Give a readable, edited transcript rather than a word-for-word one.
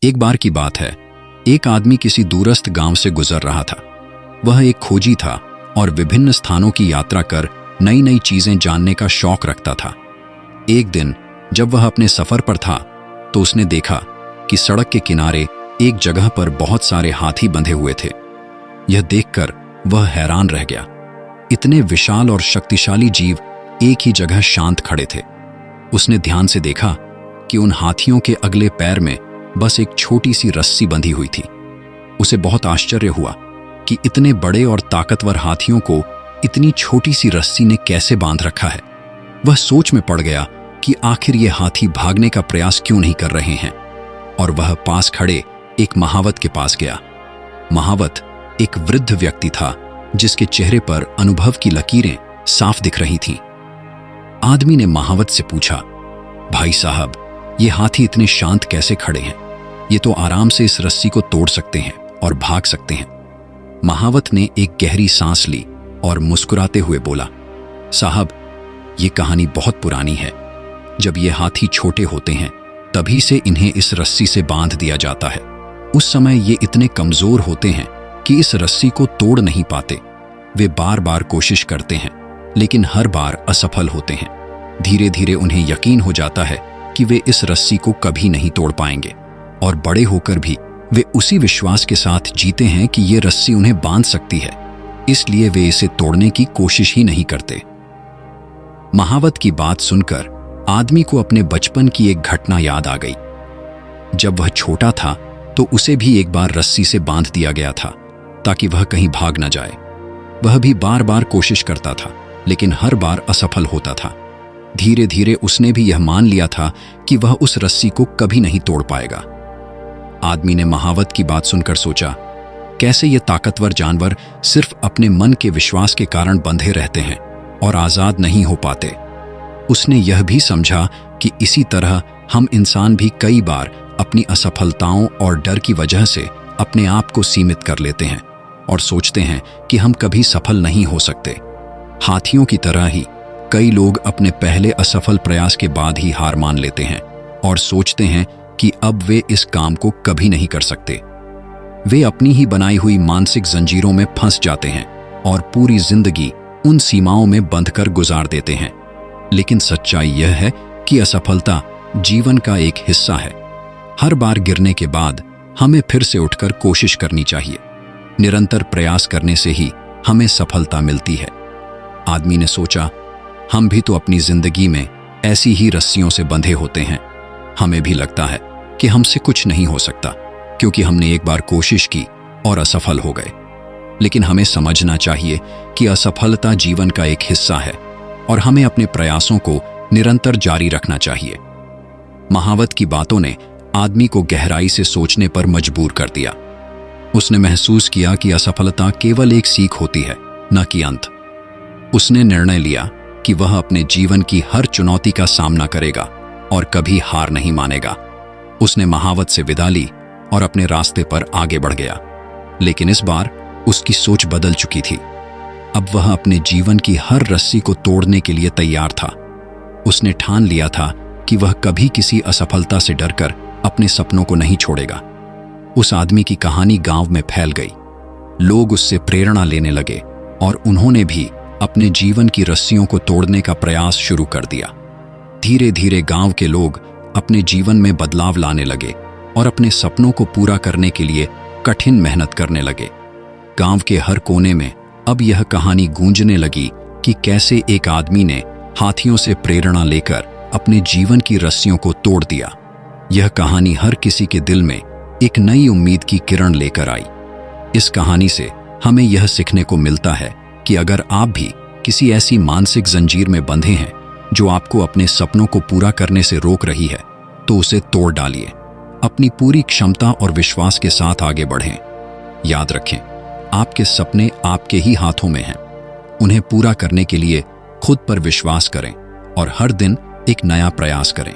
एक बार की बात है, एक आदमी किसी दूरस्थ गांव से गुजर रहा था। वह एक खोजी था और विभिन्न स्थानों की यात्रा कर नई नई चीजें जानने का शौक रखता था। एक दिन जब वह अपने सफर पर था तो उसने देखा कि सड़क के किनारे एक जगह पर बहुत सारे हाथी बंधे हुए थे। यह देखकर वह हैरान रह गया। इतने विशाल और शक्तिशाली जीव एक ही जगह शांत खड़े थे। उसने ध्यान से देखा कि उन हाथियों के अगले पैर में बस एक छोटी सी रस्सी बंधी हुई थी। उसे बहुत आश्चर्य हुआ कि इतने बड़े और ताकतवर हाथियों को इतनी छोटी सी रस्सी ने कैसे बांध रखा है। वह सोच में पड़ गया कि आखिर ये हाथी भागने का प्रयास क्यों नहीं कर रहे हैं, और वह पास खड़े एक महावत के पास गया। महावत एक वृद्ध व्यक्ति था जिसके चेहरे पर अनुभव की लकीरें साफ दिख रही थीं। आदमी ने महावत से पूछा, भाई साहब, ये हाथी इतने शांत कैसे खड़े हैं? ये तो आराम से इस रस्सी को तोड़ सकते हैं और भाग सकते हैं। महावत ने एक गहरी सांस ली और मुस्कुराते हुए बोला, साहब, ये कहानी बहुत पुरानी है। जब ये हाथी छोटे होते हैं तभी से इन्हें इस रस्सी से बांध दिया जाता है। उस समय ये इतने कमजोर होते हैं कि इस रस्सी को तोड़ नहीं पाते। वे बार बार कोशिश करते हैं लेकिन हर बार असफल होते हैं। धीरे धीरे उन्हें यकीन हो जाता है कि वे इस रस्सी को कभी नहीं तोड़ पाएंगे, और बड़े होकर भी वे उसी विश्वास के साथ जीते हैं कि ये रस्सी उन्हें बांध सकती है, इसलिए वे इसे तोड़ने की कोशिश ही नहीं करते। महावत की बात सुनकर आदमी को अपने बचपन की एक घटना याद आ गई। जब वह छोटा था तो उसे भी एक बार रस्सी से बांध दिया गया था ताकि वह कहीं भाग न जाए। वह भी बार बार कोशिश करता था लेकिन हर बार असफल होता था। धीरे धीरे उसने भी यह मान लिया था कि वह उस रस्सी को कभी नहीं तोड़ पाएगा। आदमी ने महावत की बात सुनकर सोचा, कैसे ये ताकतवर जानवर सिर्फ अपने मन के विश्वास के कारण बंधे रहते हैं और आजाद नहीं हो पाते। उसने यह भी समझा कि इसी तरह हम इंसान भी कई बार अपनी असफलताओं और डर की वजह से अपने आप को सीमित कर लेते हैं और सोचते हैं कि हम कभी सफल नहीं हो सकते। हाथियों की तरह ही कई लोग अपने पहले असफल प्रयास के बाद ही हार मान लेते हैं और सोचते हैं कि अब वे इस काम को कभी नहीं कर सकते। वे अपनी ही बनाई हुई मानसिक जंजीरों में फंस जाते हैं और पूरी जिंदगी उन सीमाओं में बंधकर गुजार देते हैं। लेकिन सच्चाई यह है कि असफलता जीवन का एक हिस्सा है। हर बार गिरने के बाद हमें फिर से उठकर कोशिश करनी चाहिए। निरंतर प्रयास करने से ही हमें सफलता मिलती है। आदमी ने सोचा, हम भी तो अपनी जिंदगी में ऐसी ही रस्सियों से बंधे होते हैं। हमें भी लगता है कि हमसे कुछ नहीं हो सकता क्योंकि हमने एक बार कोशिश की और असफल हो गए। लेकिन हमें समझना चाहिए कि असफलता जीवन का एक हिस्सा है और हमें अपने प्रयासों को निरंतर जारी रखना चाहिए। महावत की बातों ने आदमी को गहराई से सोचने पर मजबूर कर दिया। उसने महसूस किया कि असफलता केवल एक सीख होती है, न कि अंत। उसने निर्णय लिया कि वह अपने जीवन की हर चुनौती का सामना करेगा और कभी हार नहीं मानेगा। उसने महावत से विदा ली और अपने रास्ते पर आगे बढ़ गया। लेकिन इस बार उसकी सोच बदल चुकी थी। अब वह अपने जीवन की हर रस्सी को तोड़ने के लिए तैयार था। उसने ठान लिया था कि वह कभी किसी असफलता से डरकर अपने सपनों को नहीं छोड़ेगा। उस आदमी की कहानी गांव में फैल गई। लोग उससे प्रेरणा लेने लगे और उन्होंने भी अपने जीवन की रस्सियों को तोड़ने का प्रयास शुरू कर दिया। धीरे धीरे गांव के लोग अपने जीवन में बदलाव लाने लगे और अपने सपनों को पूरा करने के लिए कठिन मेहनत करने लगे। गांव के हर कोने में अब यह कहानी गूंजने लगी कि कैसे एक आदमी ने हाथियों से प्रेरणा लेकर अपने जीवन की रस्सियों को तोड़ दिया। यह कहानी हर किसी के दिल में एक नई उम्मीद की किरण लेकर आई। इस कहानी से हमें यह सीखने को मिलता है कि अगर आप भी किसी ऐसी मानसिक जंजीर में बंधे हैं जो आपको अपने सपनों को पूरा करने से रोक रही है, तो उसे तोड़ डालिए। अपनी पूरी क्षमता और विश्वास के साथ आगे बढ़ें। याद रखें, आपके सपने आपके ही हाथों में हैं। उन्हें पूरा करने के लिए खुद पर विश्वास करें और हर दिन एक नया प्रयास करें।